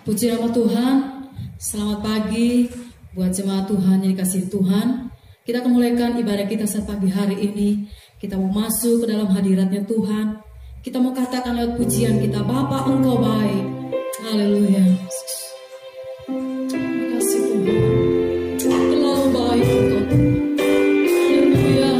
Puji nama Tuhan. Selamat pagi buat jemaat Tuhan yang dikasihi Tuhan. Kita akan mulaikan ibadah kita saat pagi hari ini. Kita mau masuk ke dalam hadiratnya Tuhan. Kita mau katakan lewat pujian kita, Bapa Engkau baik. Haleluya. Terima kasih Tuhan. Terlalu baik Engkau. Haleluya.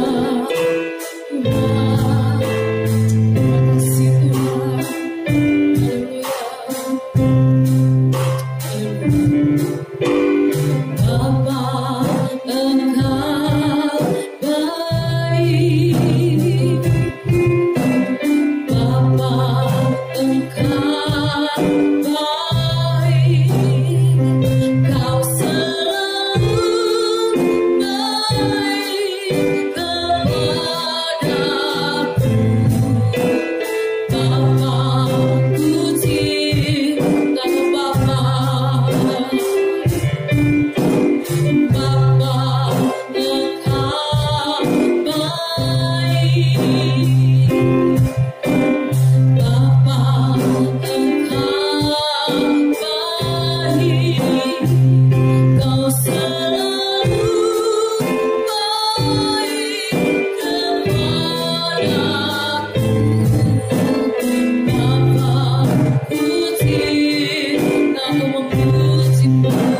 Tuhan. Terima kasih Tuhan.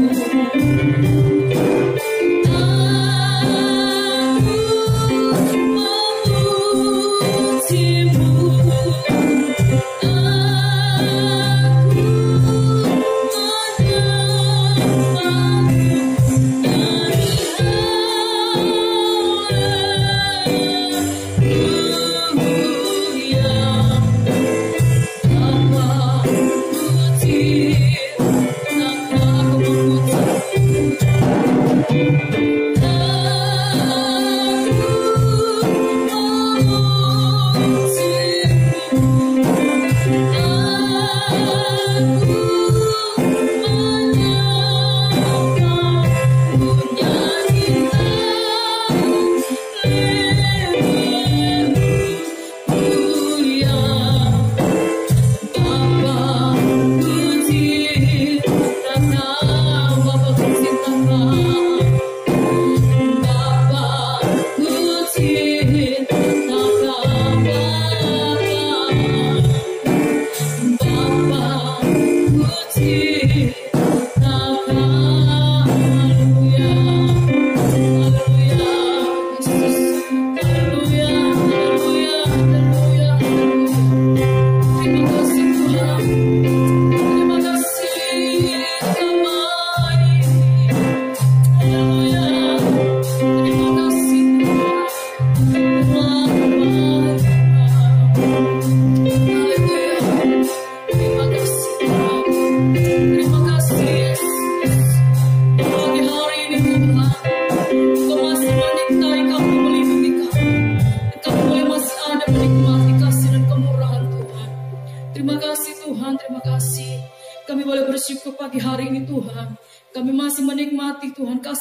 Haleluya.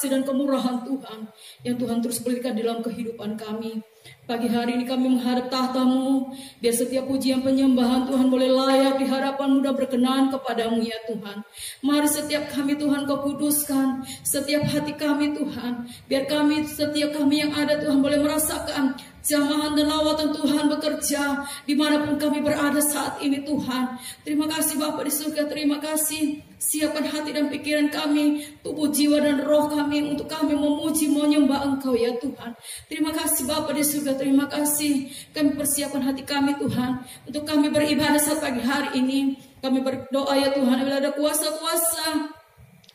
Dan kemurahan Tuhan yang Tuhan terus berikan dalam kehidupan kami. Pagi hari ini kami menghadap tahta-Mu, biar setiap pujian penyembahan Tuhan boleh layak di hadapan-Mu dan berkenan kepadamu ya Tuhan. Mari setiap kami Tuhan Kau kuduskan, setiap hati kami Tuhan, biar setiap kami yang ada Tuhan boleh merasakan jamahan dan lawatan Tuhan bekerja dimanapun kami berada saat ini Tuhan. Terima kasih Bapa di surga, terima kasih. Siapkan hati dan pikiran kami, tubuh, jiwa dan roh kami untuk kami memuji, menyembah Engkau ya Tuhan. Terima kasih Bapa di surga, terima kasih. Kami persiapkan hati kami Tuhan untuk kami beribadah saat pagi hari ini. Kami berdoa ya Tuhan, bila ada kuasa-kuasa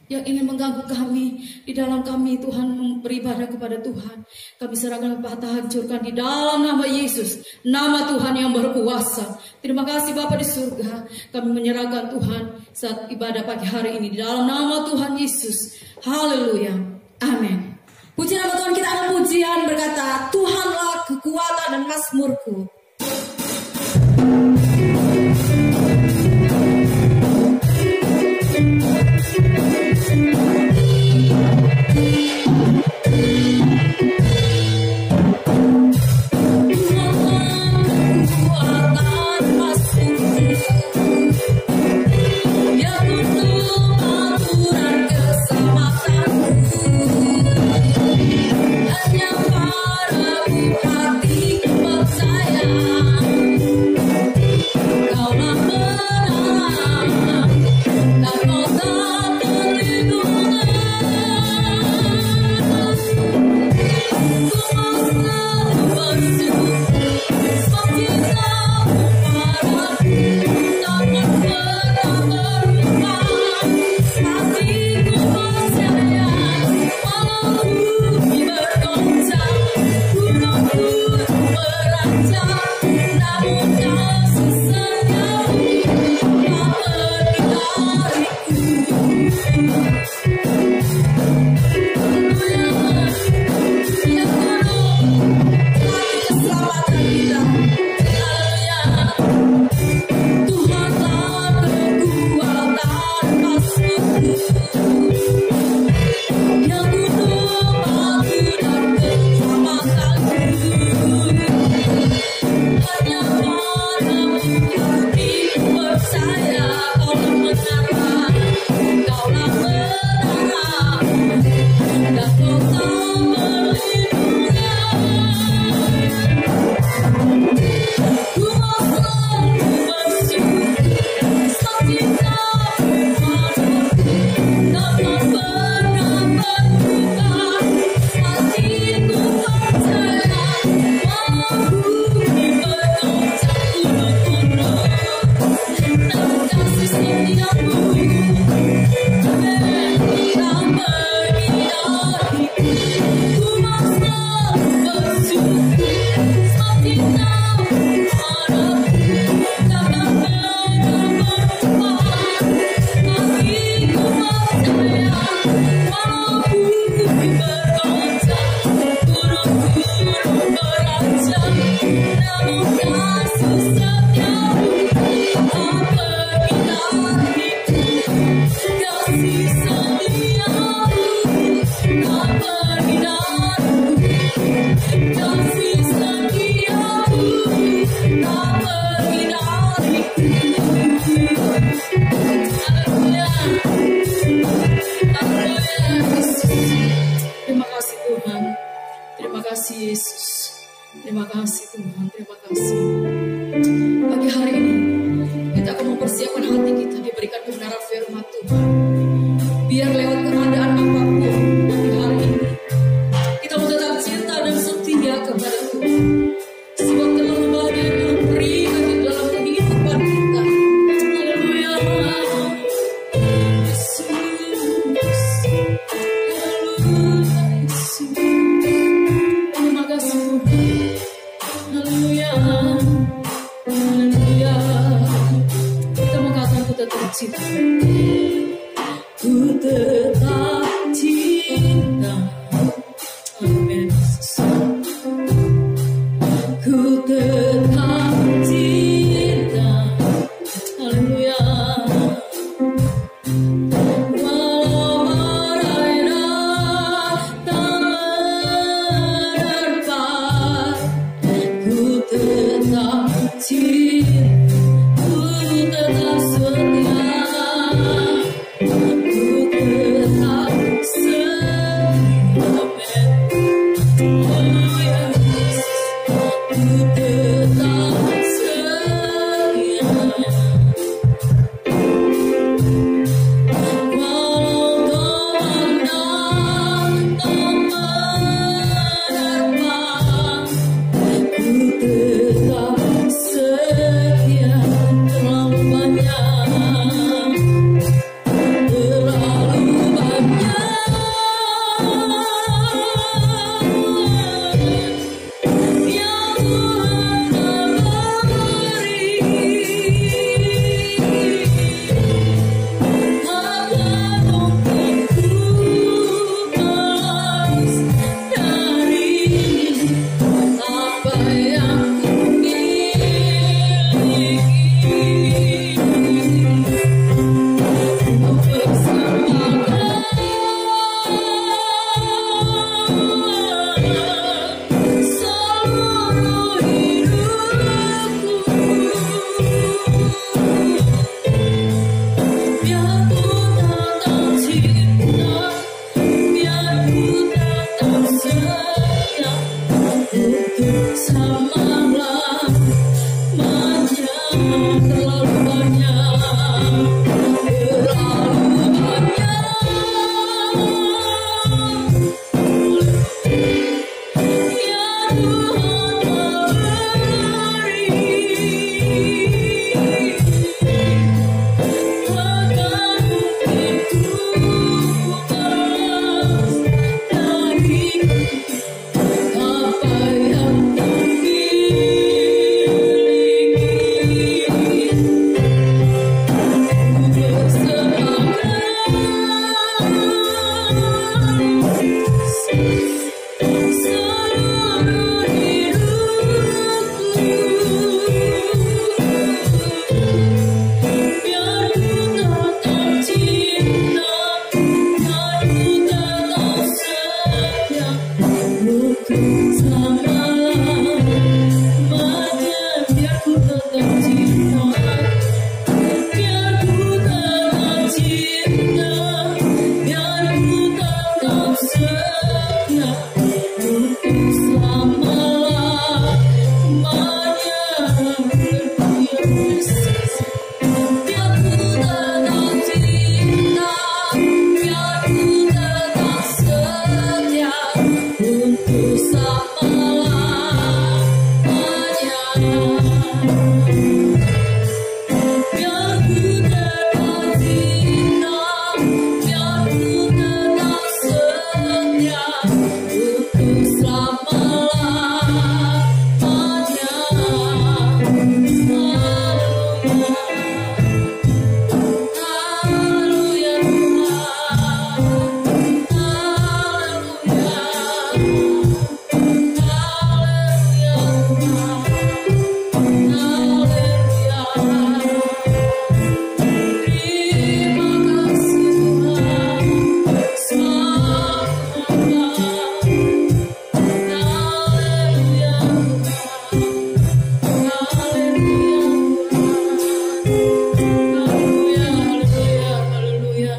yang ingin mengganggu kami di dalam kami Tuhan beribadah kepada Tuhan, kami serahkan patah hancurkan di dalam nama Yesus, nama Tuhan yang berkuasa. Terima kasih Bapa di surga, kami menyerahkan Tuhan saat ibadah pagi hari ini di dalam nama Tuhan Yesus. Haleluya, amin. Puji nama Tuhan. Kita akan pujian berkata, Tuhanlah kekuatan dan mazmurku. Ya Tuhan. mendengar firman Tuhan. Biar lewat keadaan apapun di hari ini, kita mau tetap cinta dan setia kepada Tuhan. Sebab terlalu banyak yang Tuhan berikan di dalam kehidupan kita. Haleluya. Yesus. Haleluya. Yesus. Terima kasih Tuhan. Haleluya. Haleluya. Kita mau katakan ku tetap cinta. Ku tetap cinta. Amin. Ku tetap cinta. Haleluya. Walau badai datang menerpa, ku tetap cinta. Ku tetap setia. Ku tetap setia. Haleluya. Ku tetap setia. Walau tombak datang menerpa, ku tetap setia. Terlalu banyak, terlalu banyak yang Tuhan telah beri. Agar untukku balas dari apa yang ku miliki. Seluruh hidupku, biar ku tetap cinta, biar ku tetap setia untuk selama-lamanya. Terlalu banyak, terlalu banyak yang Tuhan beri. Agar untukku balas dari apa yang ku miliki. Ku bersemangat seluruh hidupku, biar ku tetap cinta, biar ku tetap setia untuk selama-lamanya. Biar ku tetap cinta, biar ku tetap cinta, biar ku tetap setia untuk selama-lamanya. Biar ku tetap cinta, biar ku tetap setia untuk selama-lamanya. Biar ku tetap cinta, biar ku tetap setia untuk selama-lamanya. Haleluya.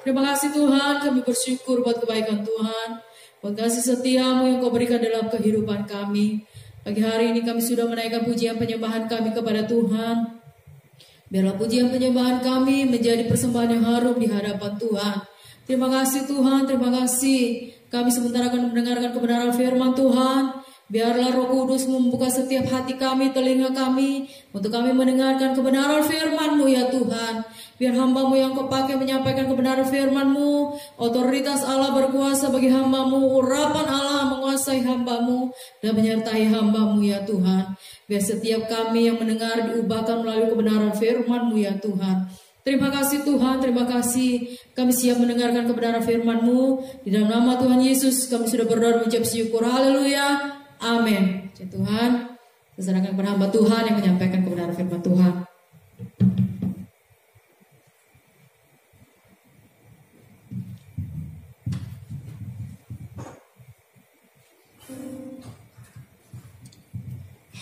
Terima kasih Tuhan, kami bersyukur buat kebaikan Tuhan, buat kasih setiamu yang kau berikan dalam kehidupan kami. Pagi hari ini kami sudah menaikkan pujian penyembahan kami kepada Tuhan. Biarlah pujian penyembahan kami menjadi persembahan yang harum di hadapan Tuhan. Terima kasih Tuhan, terima kasih. Kami sementara akan mendengarkan kebenaran firman Tuhan. Biarlah Roh Kudus membuka setiap hati kami, telinga kami, untuk kami mendengarkan kebenaran firman-Mu ya Tuhan. Biar hamba-Mu yang Kau pakai menyampaikan kebenaran firman-Mu, otoritas Allah berkuasa bagi hamba-Mu, urapan Allah menguasai hamba-Mu dan menyertai hamba-Mu ya Tuhan. Biar setiap kami yang mendengar diubahkan melalui kebenaran firman-Mu ya Tuhan. Terima kasih Tuhan, terima kasih. Kami siap mendengarkan kebenaran firman-Mu. Di dalam nama Tuhan Yesus kami sudah berdoa dan mengucap syukur. Haleluya. Amin. Ya Tuhan, serahkan kepada hamba Tuhan yang menyampaikan kebenaran firman Tuhan.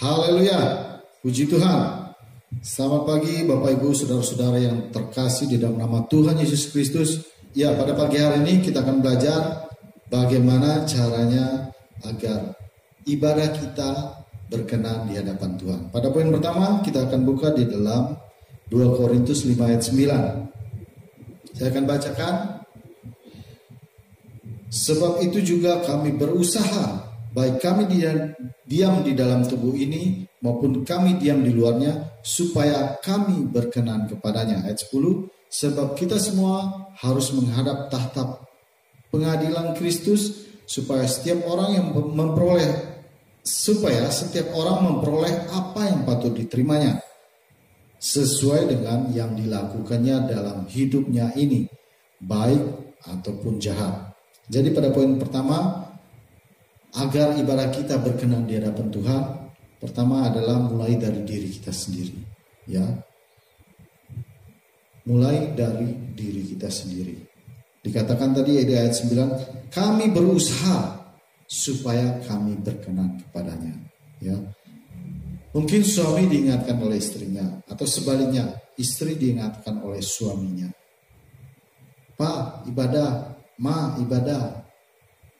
Haleluya, puji Tuhan. Selamat pagi Bapak Ibu Saudara-saudara yang terkasih di dalam nama Tuhan Yesus Kristus. Ya, pada pagi hari ini kita akan belajar bagaimana caranya agar ibadah kita berkenan di hadapan Tuhan. Pada poin pertama kita akan buka di dalam 2 Korintus 5 ayat 9. Saya akan bacakan. Sebab itu juga kami berusaha, baik kami diam di dalam tubuh ini maupun kami diam di luarnya, supaya kami berkenan kepadanya. Ayat 10. Sebab kita semua harus menghadap tahta pengadilan Kristus, supaya setiap orang memperoleh apa yang patut diterimanya sesuai dengan yang dilakukannya dalam hidupnya ini, baik ataupun jahat. Jadi pada poin pertama, agar ibadah kita berkenan di hadapan Tuhan, pertama adalah mulai dari diri kita sendiri, ya. Mulai dari diri kita sendiri. Dikatakan tadi di ayat 9, kami berusaha supaya kami berkenan kepadanya. Ya, mungkin suami diingatkan oleh istrinya, atau sebaliknya istri diingatkan oleh suaminya. Pak, ibadah, ma, ibadah.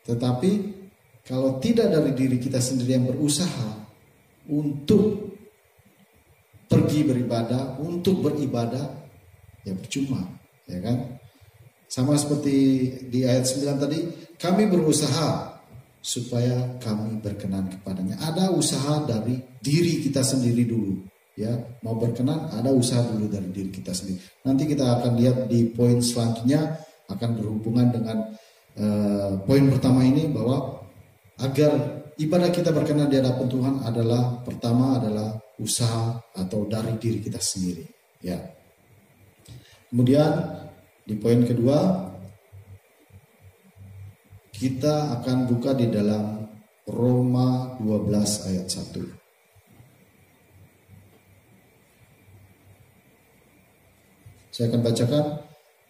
Tetapi kalau tidak dari diri kita sendiri yang berusaha untuk pergi beribadah, untuk beribadah, ya percuma, ya kan? Sama seperti di ayat 9 tadi, kami berusaha supaya kami berkenan kepadanya. Ada usaha dari diri kita sendiri dulu, ya. Mau berkenan, ada usaha dulu dari diri kita sendiri. Nanti kita akan lihat di poin selanjutnya, akan berhubungan dengan poin pertama ini, bahwa agar ibadah kita berkenan di hadapan Tuhan adalah, pertama adalah usaha atau dari diri kita sendiri, ya. Kemudian di poin kedua, kita akan buka di dalam Roma 12 ayat 1. Saya akan bacakan.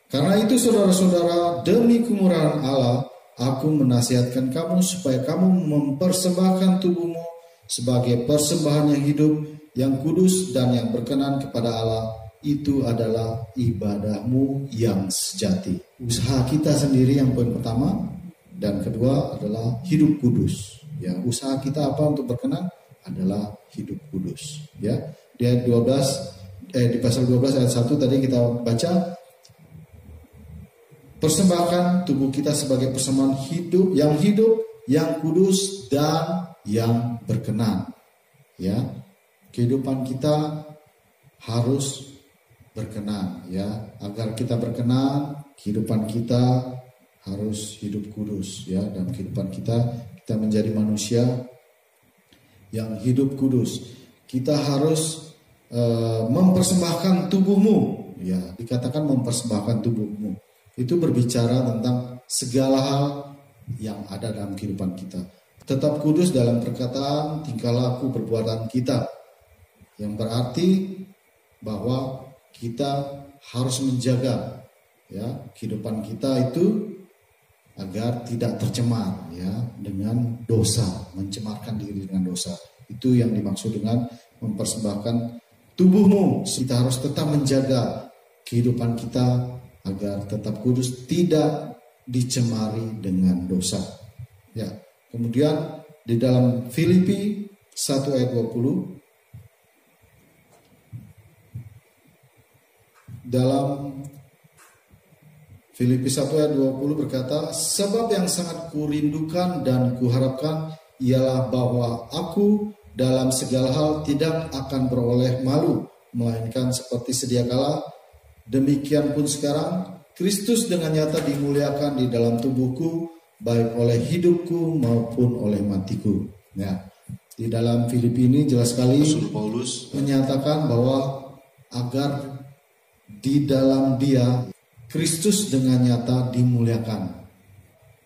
Karena itu saudara-saudara, demi kemurahan Allah, aku menasihatkan kamu supaya kamu mempersembahkan tubuhmu sebagai persembahan yang hidup, yang kudus dan yang berkenan kepada Allah. Itu adalah ibadahmu yang sejati. Usaha kita sendiri yang poin pertama, dan kedua adalah hidup kudus. Ya, usaha kita apa untuk berkenan adalah hidup kudus. Ya, di ayat 12, di pasal 12 ayat 1 tadi kita baca, persembahkan tubuh kita sebagai persembahan hidup, yang kudus dan yang berkenan. Ya, kehidupan kita harus berkenan, ya. Agar kita berkenan, kehidupan kita harus hidup kudus, ya. Dan kehidupan kita menjadi manusia yang hidup kudus. Kita harus mempersembahkan tubuhmu, ya. Dikatakan mempersembahkan tubuhmu, itu berbicara tentang segala hal yang ada dalam kehidupan kita. Tetap kudus dalam perkataan, tingkah laku, perbuatan kita, yang berarti bahwa kita harus menjaga, ya, kehidupan kita itu agar tidak tercemar, ya, dengan dosa, mencemarkan diri dengan dosa. Itu yang dimaksud dengan mempersembahkan tubuhmu. Kita harus tetap menjaga kehidupan kita agar tetap kudus, tidak dicemari dengan dosa. Ya, kemudian di dalam Filipi 1 ayat 20, dalam Filipi 1 ayat 20 berkata, sebab yang sangat kurindukan dan kuharapkan ialah bahwa aku dalam segala hal tidak akan beroleh malu, melainkan seperti sedia kala, demikian pun sekarang Kristus dengan nyata dimuliakan di dalam tubuhku, baik oleh hidupku maupun oleh matiku. Ya, di dalam Filipi ini jelas sekali Rasul Paulus menyatakan bahwa agar di dalam dia Kristus dengan nyata dimuliakan,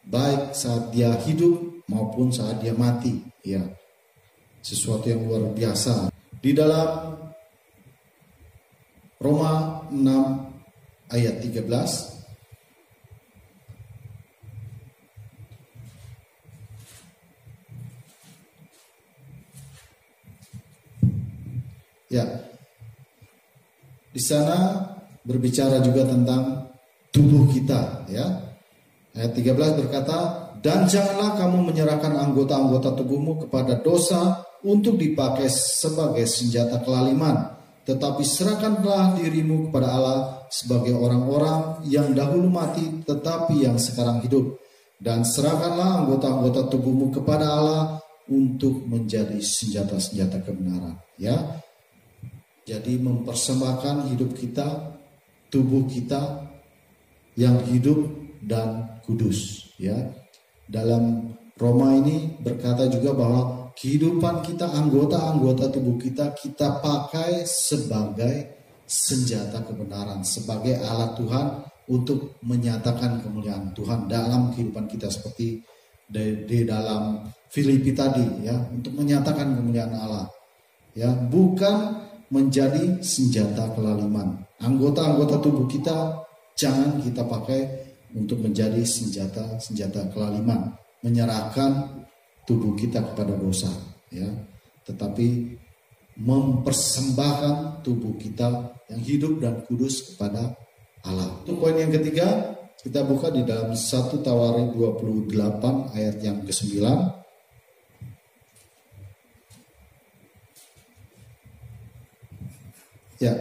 baik saat dia hidup maupun saat dia mati. Ya, sesuatu yang luar biasa. Di dalam Roma 6 ayat 13, ya, di sana berbicara juga tentang tubuh kita, ya. Ayat 13 berkata, dan janganlah kamu menyerahkan anggota-anggota tubuhmu kepada dosa untuk dipakai sebagai senjata kelaliman, tetapi serahkanlah dirimu kepada Allah sebagai orang-orang yang dahulu mati tetapi yang sekarang hidup, dan serahkanlah anggota-anggota tubuhmu kepada Allah untuk menjadi senjata-senjata kebenaran. Ya, jadi mempersembahkan hidup kita, tubuh kita yang hidup dan kudus. Ya, dalam Roma ini berkata juga bahwa kehidupan kita, anggota-anggota tubuh kita, kita pakai sebagai senjata kebenaran, sebagai alat Tuhan untuk menyatakan kemuliaan Tuhan dalam kehidupan kita, seperti di dalam Filipi tadi, ya, untuk menyatakan kemuliaan Allah, ya, bukan menjadi senjata kelaliman. Anggota-anggota tubuh kita jangan kita pakai untuk menjadi senjata kelaliman, menyerahkan tubuh kita kepada dosa, ya, tetapi mempersembahkan tubuh kita yang hidup dan kudus kepada Allah. Untuk poin yang ketiga, kita buka di dalam 1 Tawarik 28 ayat yang ke-9. Ya,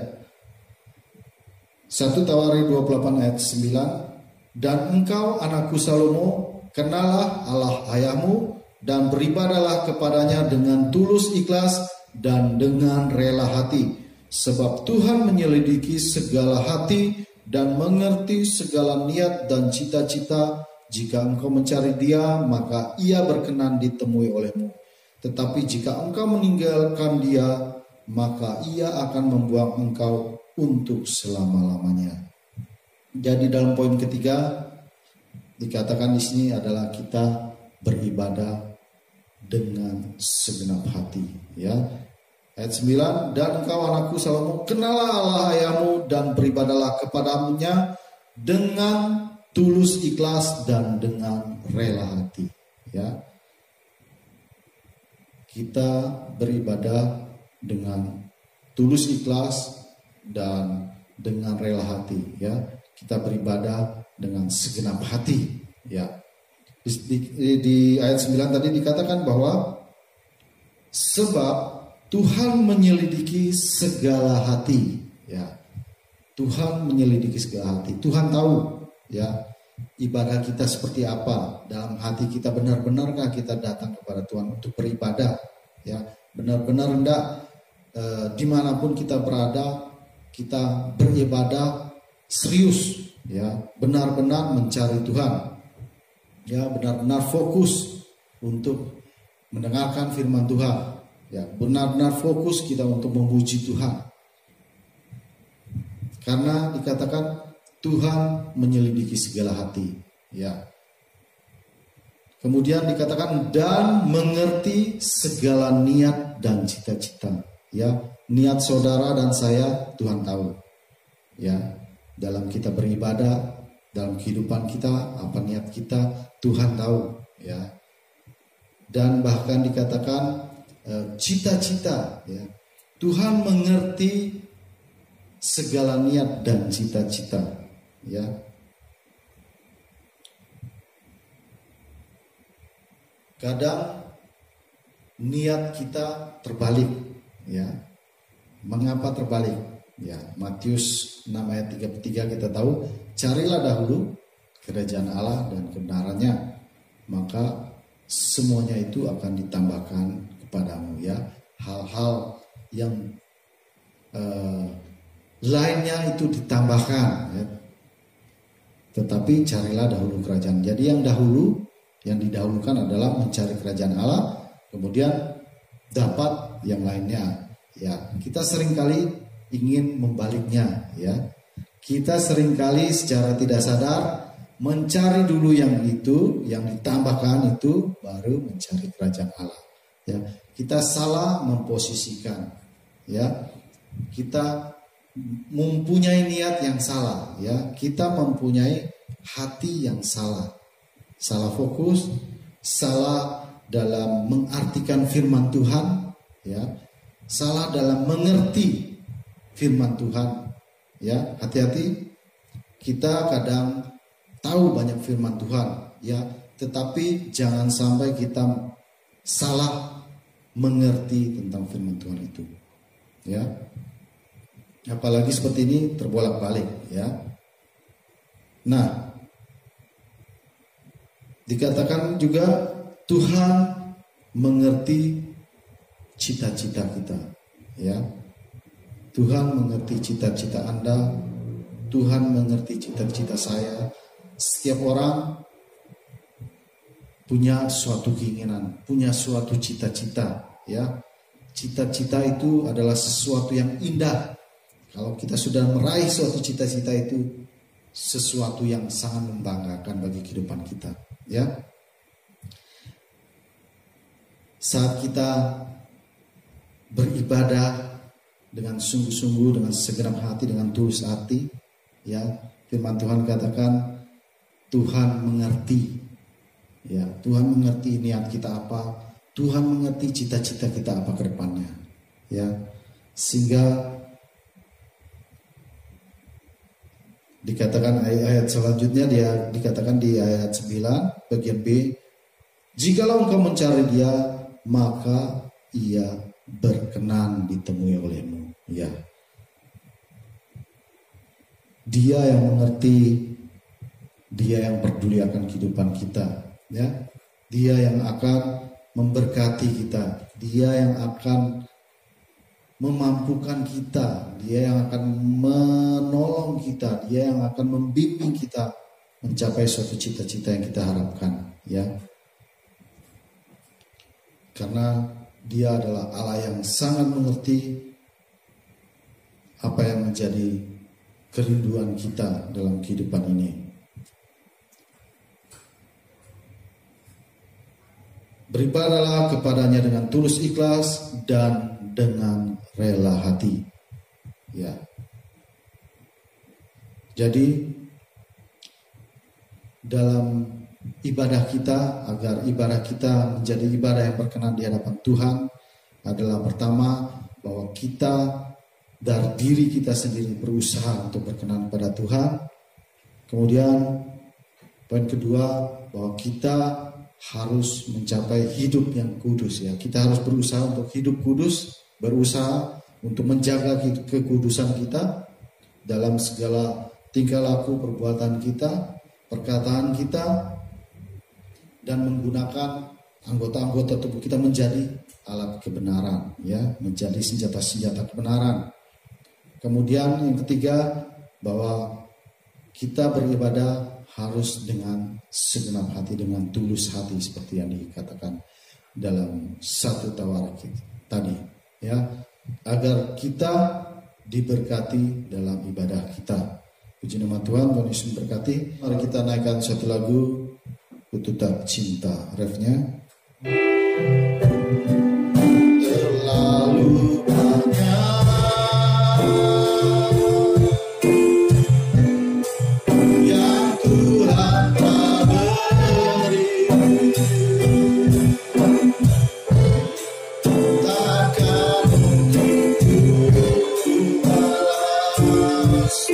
1 Tawarik 28 ayat 9. Dan engkau anakku Salomo, kenalah Allah ayahmu dan beribadahlah kepadanya dengan tulus ikhlas dan dengan rela hati, sebab Tuhan menyelidiki segala hati dan mengerti segala niat dan cita-cita. Jika engkau mencari Dia, maka Ia berkenan ditemui olehmu. Tetapi jika engkau meninggalkan Dia, maka Ia akan membuang engkau untuk selama-lamanya. Jadi dalam poin ketiga dikatakan di sini adalah kita beribadah dengan segenap hati, ya. Ayat 9, dan engkau anakku Salomo, kenalah Allah ayahmu dan beribadahlah kepadanya dengan tulus ikhlas dan dengan rela hati, ya. Kita beribadah dengan tulus ikhlas dan dengan rela hati, ya. Kita beribadah dengan segenap hati, ya. Di ayat 9 tadi dikatakan bahwa sebab Tuhan menyelidiki segala hati, ya. Tuhan menyelidiki segala hati. Tuhan tahu, ya, ibadah kita seperti apa. Dalam hati kita benar-benarkah kita datang kepada Tuhan untuk beribadah, ya. Benar-benar hendak dimanapun kita berada, kita beribadah serius, ya, benar-benar mencari Tuhan, ya, benar-benar fokus untuk mendengarkan firman Tuhan, ya, benar-benar fokus kita untuk memuji Tuhan, karena dikatakan Tuhan menyelidiki segala hati, ya. Kemudian dikatakan dan mengerti segala niat dan cita-cita, ya. Niat saudara dan saya Tuhan tahu, ya. Dalam kita beribadah, dalam kehidupan kita, apa niat kita Tuhan tahu, ya. Dan bahkan dikatakan cita-cita, ya. Tuhan mengerti segala niat dan cita-cita, ya. Kadang niat kita terbalik, ya. Mengapa terbalik? Ya, Matius 6 ayat 33 kita tahu, carilah dahulu kerajaan Allah dan kebenarannya, maka semuanya itu akan ditambahkan kepadamu. Ya, hal-hal yang lainnya itu ditambahkan. Ya. Tetapi carilah dahulu kerajaan. Jadi yang didahulukan adalah mencari kerajaan Allah, kemudian dapat yang lainnya. Ya, kita seringkali ingin membaliknya. Ya, kita seringkali secara tidak sadar mencari dulu yang itu, yang ditambahkan itu, baru mencari kerajaan Allah. Ya, kita salah memposisikan. Ya, kita mempunyai niat yang salah, ya, kita mempunyai hati yang salah fokus, salah dalam mengartikan firman Tuhan, ya, salah dalam mengerti firman Tuhan, ya, hati-hati. Kita kadang tahu banyak firman Tuhan, ya, tetapi jangan sampai kita salah mengerti tentang firman Tuhan itu, ya. Apalagi seperti ini terbolak-balik, ya. Nah, dikatakan juga Tuhan mengerti cita-cita kita, ya. Tuhan mengerti cita-cita Anda, Tuhan mengerti cita-cita saya. Setiap orang punya suatu keinginan, punya suatu cita-cita, ya. Cita-cita itu adalah sesuatu yang indah. Kalau kita sudah meraih suatu cita-cita itu sesuatu yang sangat membanggakan bagi kehidupan kita, ya. Saat kita beribadah dengan sungguh-sungguh, dengan segenap hati, dengan tulus hati, ya, firman Tuhan katakan Tuhan mengerti, ya, Tuhan mengerti niat kita apa, Tuhan mengerti cita-cita kita apa ke depannya, ya, sehingga dikatakan ayat selanjutnya, dia dikatakan di ayat 9 bagian B, jikalau engkau mencari dia, maka ia berkenan ditemui olehmu. Ya, dia yang mengerti, dia yang peduli akan kehidupan kita, ya, dia yang akan memberkati kita, dia yang akan memampukan kita, dia yang akan menolong kita, dia yang akan membimbing kita mencapai suatu cita-cita yang kita harapkan, ya. Karena dia adalah Allah yang sangat mengerti apa yang menjadi kerinduan kita dalam kehidupan ini. Beribadahlah kepadanya dengan tulus ikhlas dan dengan rela hati, ya. Jadi dalam ibadah kita, agar ibadah kita menjadi ibadah yang berkenan di hadapan Tuhan, adalah pertama bahwa kita dari diri kita sendiri berusaha untuk berkenan pada Tuhan. Kemudian poin kedua, bahwa kita harus mencapai hidup yang kudus, ya. Kita harus berusaha untuk hidup kudus, berusaha untuk menjaga kekudusan kita dalam segala tingkah laku, perbuatan kita, perkataan kita, dan menggunakan anggota-anggota tubuh kita menjadi alat kebenaran, ya, menjadi senjata-senjata kebenaran. Kemudian yang ketiga, bahwa kita beribadah harus dengan segenap hati, dengan tulus hati, seperti yang dikatakan dalam 1 Tawarik tadi, ya, agar kita diberkati dalam ibadah kita. Puji nama Tuhan, Tuhan Yesus memberkati. Mari kita naikkan satu lagu, Ku Tetap Cinta, refnya. Terlalu banyak yang Tuhan telah beri, takkan mungkin ku balas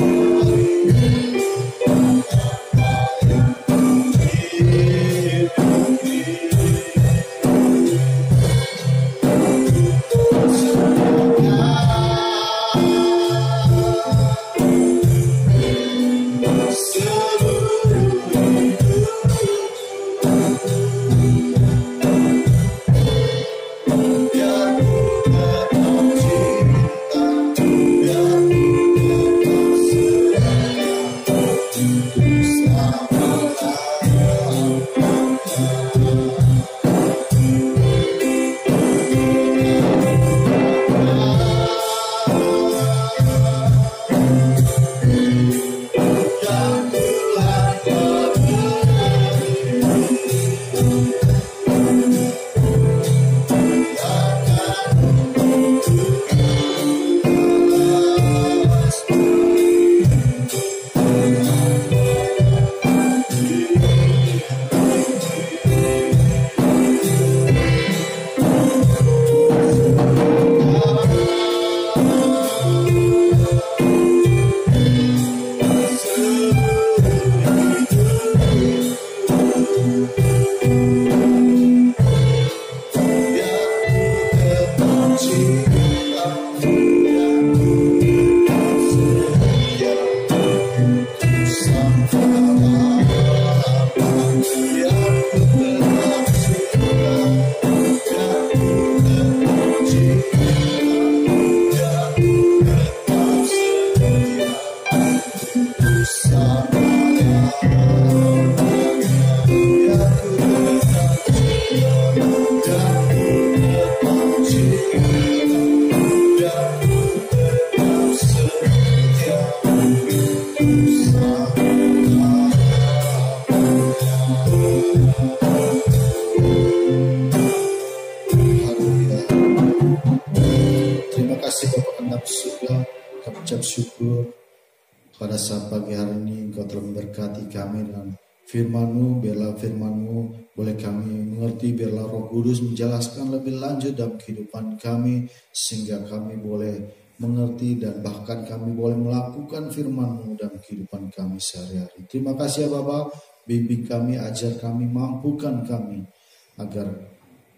Pada saat pagi hari ini Engkau telah memberkati kami dengan firman-Mu. Biarlah firman-Mu boleh kami mengerti, biarlah Roh Kudus menjelaskan lebih lanjut dalam kehidupan kami, sehingga kami boleh mengerti dan bahkan kami boleh melakukan firman-Mu dalam kehidupan kami sehari-hari. Terima kasih ya Bapa, bimbing kami, ajar kami, mampukan kami agar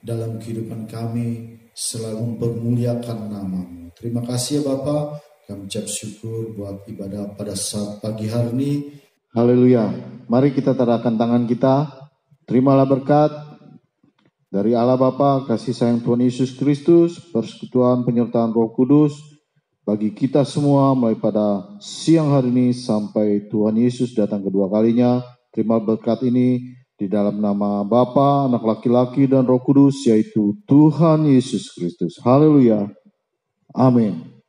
dalam kehidupan kami selalu mempermuliakan nama-Mu. Terima kasih ya Bapa. Kami ucap syukur buat ibadah pada saat pagi hari ini. Haleluya. Mari kita tarakkan tangan kita. Terimalah berkat dari Allah Bapa, kasih sayang Tuhan Yesus Kristus, persekutuan penyertaan Roh Kudus bagi kita semua mulai pada siang hari ini sampai Tuhan Yesus datang kedua kalinya. Terima berkat ini di dalam nama Bapa, Anak laki-laki dan Roh Kudus, yaitu Tuhan Yesus Kristus. Haleluya. Amin.